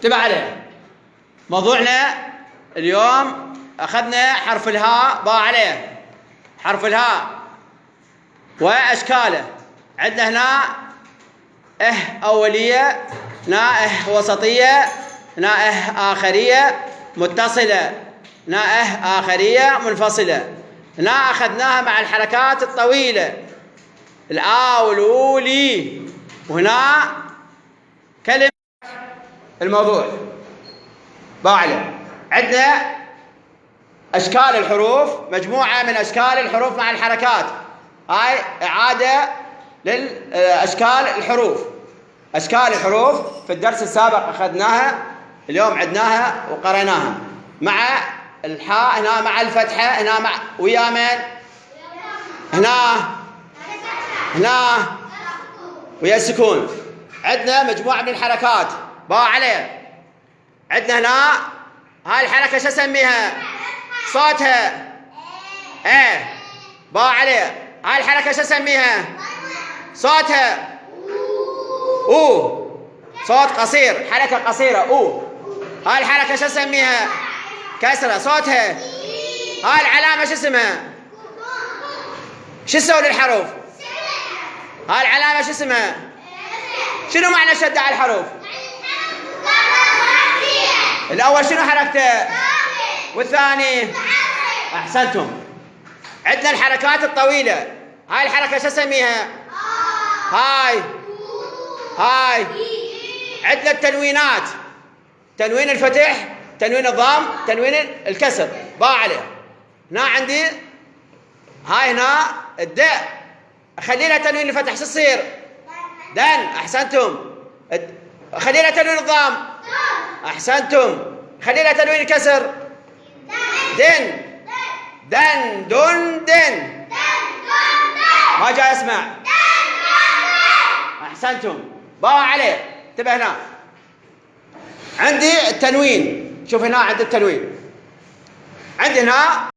انتبه عليه. موضوعنا اليوم أخذنا حرف الهاء، باء عليه حرف الهاء وأشكاله. عندنا هنا أولية، هنا وسطية، هنا آخرية متصلة، هنا آخرية منفصلة. هنا أخذناها مع الحركات الطويلة، الآ والأولي. وهنا كلمة الموضوع باء عليه. عندنا أشكال الحروف، مجموعة من أشكال الحروف مع الحركات. هاي إعادة للأشكال الحروف. أشكال الحروف في الدرس السابق أخذناها، اليوم عدناها وقرأناها. مع الحاء هنا، مع الفتحة هنا، مع ويا من هنا ويا السكون. عندنا مجموعة من الحركات باء عليه. عندنا هنا هاي الحركة شو اسميها؟ صوتها باء عليه. هاي الحركة شو اسميها؟ صوتها صوت قصير، حركة قصيرة هاي الحركة شو اسميها؟ كسرة. صوتها هاي العلامة شو اسمها؟ شو تسوي للحروف؟ هاي العلامة شو اسمها؟ شنو معنى شد على الحروف؟ الأول شنو حركته؟ والثاني؟ أحسنتم. عندنا الحركات الطويلة. هاي الحركة شو اسميها؟ هاي عندنا التنوينات، تنوين الفتح، تنوين الضم، تنوين الكسر باء عليه. هنا عندي هاي هنا الداء، أخلي لها تنوين الفتح شو تصير؟ دن. أحسنتم. خلي لها تنوين الضم. أحسنتم. خلي لها تنوين الكسر. دن دن. ما جاي اسمع. أحسنتم. باء عليه. انتبه هنا. عندي التنوين، شوف هنا عند التنوين، عندي هنا